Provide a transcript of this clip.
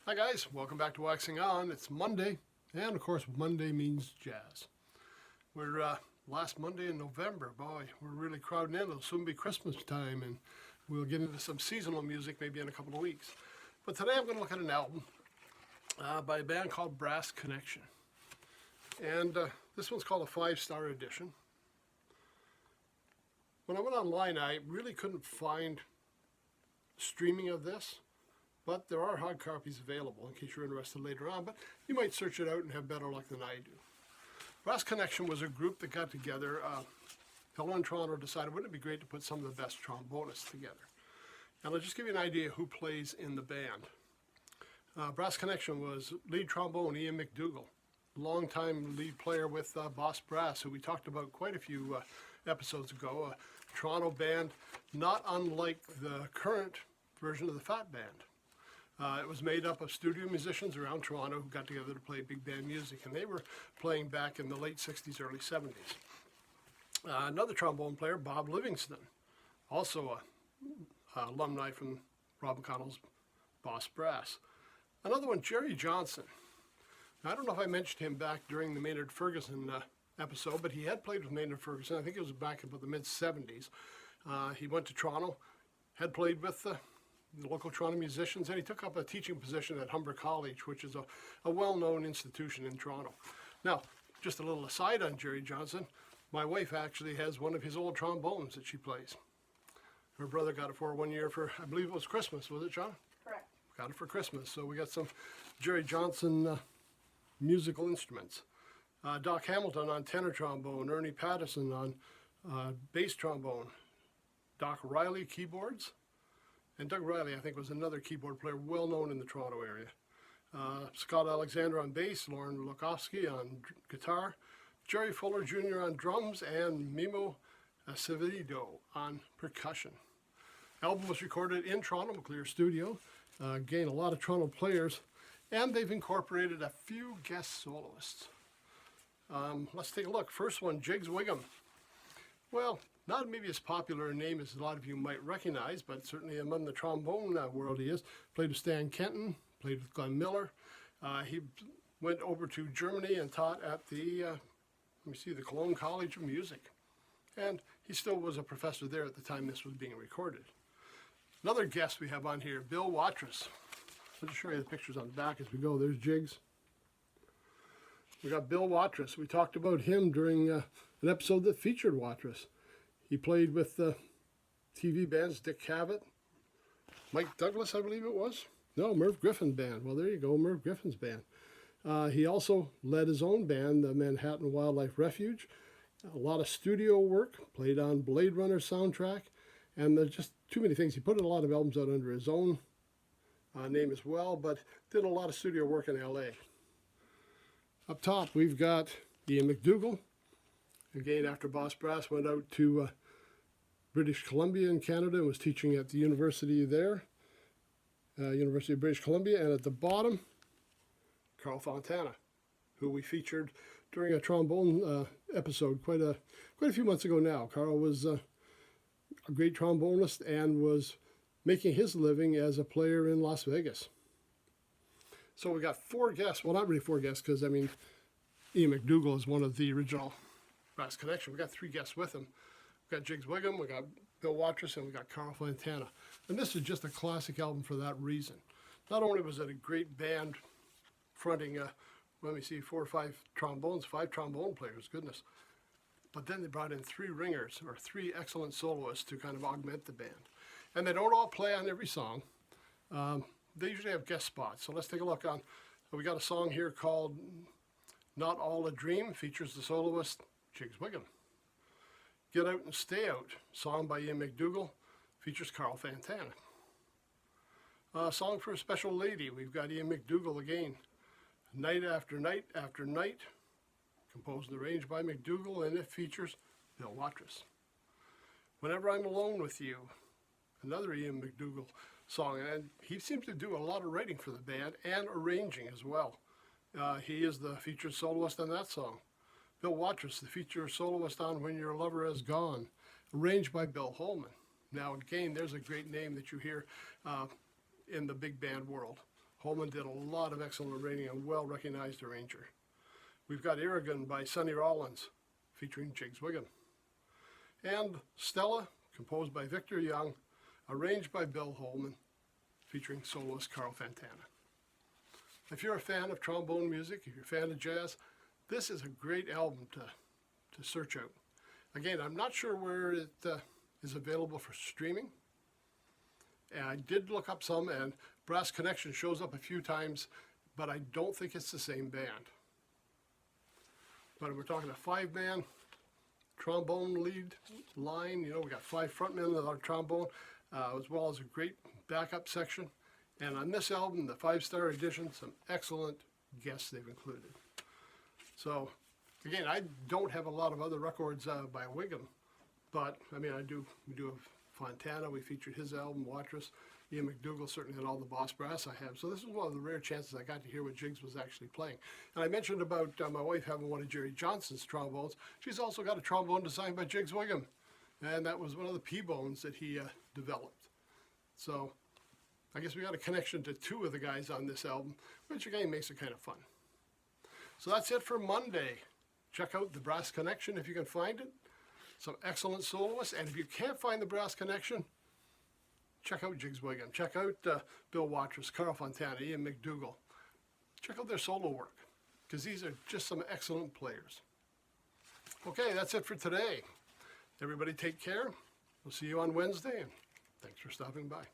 Hi guys, welcome back to Waxing On. It's Monday, and of course Monday means jazz. We're last Monday in November. Boy, we're really crowding in. It'll soon be Christmas time, and we'll get into some seasonal music maybe in a couple of weeks. But today I'm going to look at an album by a band called Brass Connection. And this one's called a 5-star edition. When I went online, I really couldn't find streaming of this. But there are hard copies available in case you're interested later on, but you might search it out and have better luck than I do. Brass Connection was a group that got together. Hello in Toronto decided wouldn't it be great to put some of the best trombonists together. And I'll just give you an idea who plays in the band. Brass Connection was lead trombone Ian McDougall, longtime lead player with Boss Brass, who we talked about quite a few episodes ago. A Toronto band, not unlike the current version of the Fat Band. It was made up of studio musicians around Toronto who got together to play big band music, and they were playing back in the late 60s, early 70s. Another trombone player, Bob Livingston, also a alumni from Rob McConnell's Boss Brass. Another one, Jerry Johnson. Now, I don't know if I mentioned him back during the Maynard Ferguson episode, but he had played with Maynard Ferguson. I think it was back about the mid-70s. He went to Toronto, had played with the local Toronto musicians, and he took up a teaching position at Humber College, which is a well-known institution in Toronto. Now, just a little aside on Jerry Johnson, my wife actually has one of his old trombones that she plays. Her brother got it for her one year for, I believe it was Christmas, was it, John? Correct. Got it for Christmas, so we got some Jerry Johnson musical instruments. Doc Hamilton on tenor trombone, Ernie Patterson on bass trombone, Doc Riley keyboards, and Doug Riley, I think, was another keyboard player well known in the Toronto area. Scott Alexander on bass, Lauren Lukowski on guitar, Jerry Fuller Jr. on drums, and Mimo Acevedo on percussion. Album was recorded in Toronto, McClear Studio. Again, a lot of Toronto players, and they've incorporated a few guest soloists. Let's take a look. First one, Jigs Whigham. Well, not maybe as popular a name as a lot of you might recognize, but certainly among the trombone world he is. Played with Stan Kenton, played with Glenn Miller. He went over to Germany and taught at the, the Cologne College of Music. And he still was a professor there at the time this was being recorded. Another guest we have on here, Bill Watrous. I'll just show you the pictures on the back as we go. There's Jigs. We got Bill Watrous. We talked about him during an episode that featured Watrous. He played with TV bands, Dick Cavett, Mike Douglas, I believe it was. No, Merv Griffin's band. Well, there you go, Merv Griffin's band. He also led his own band, the Manhattan Wildlife Refuge. A lot of studio work, played on Blade Runner soundtrack, and there's just too many things. He put a lot of albums out under his own name as well, but did a lot of studio work in LA. Up top, we've got Ian McDougall. Again, after Boss Brass went out to British Columbia in Canada and was teaching at the university there, University of British Columbia. And at the bottom, Carl Fontana, who we featured during a trombone episode quite a few months ago now. Carl was a great trombonist and was making his living as a player in Las Vegas. So we got 4 guests. Well, not really 4 guests, because, I mean, Ian McDougall is one of the original Brass Connection. We got 3 guests with him. We got Jigs Whigham, we got Bill Watrous, and we got Carl Fontana. And this is just a classic album for that reason. Not only was it a great band fronting, 4 or 5 trombones, 5 trombone players, goodness. But then they brought in 3 ringers, or 3 excellent soloists to kind of augment the band. And they don't all play on every song. They usually have guest spots. So let's take a look on, we got a song here called Not All a Dream, features the soloist Jigs Whigham. Get Out and Stay Out, song by Ian McDougall, features Carl Fontana. Song for a Special Lady, we've got Ian McDougall again. Night After Night After Night, composed and arranged by McDougall, and it features Bill Watrous. Whenever I'm Alone With You, another Ian McDougall song, and he seems to do a lot of writing for the band and arranging as well. He is the featured soloist on that song. Bill Watrous, the featured soloist on When Your Lover Is Gone, arranged by Bill Holman. Now again, there's a great name that you hear in the big band world. Holman did a lot of excellent arranging and well-recognized arranger. We've got Aragon by Sonny Rollins, featuring Jigs Whigham. And Stella, composed by Victor Young, arranged by Bill Holman, featuring soloist Carl Fontana. If you're a fan of trombone music, if you're a fan of jazz, this is a great album to search out. Again, I'm not sure where it is available for streaming. And I did look up some, and Brass Connection shows up a few times, but I don't think it's the same band. But we're talking a 5-man trombone lead line. You know, we got 5 frontmen with our trombone, as well as a great backup section. And on this album, the 5-star edition, some excellent guests they've included. So, again, I don't have a lot of other records by Whigham, but I mean, we do have Fontana. We featured his album, Watrous. McDougall certainly had all the Boss Brass I have. So this is one of the rare chances I got to hear what Jigs was actually playing. And I mentioned about my wife having one of Jerry Johnson's trombones. She's also got a trombone designed by Jigs Whigham. And that was one of the P-bones that he developed. So I guess we got a connection to 2 of the guys on this album, which again makes it kind of fun. So that's it for Monday. Check out the Brass Connection if you can find it. Some excellent soloists. And if you can't find the Brass Connection, check out Jigs Whigham. Check out Bill Watrous, Carl Fontana, McDougall. Check out their solo work, because these are just some excellent players. Okay, that's it for today. Everybody take care. We'll see you on Wednesday, and thanks for stopping by.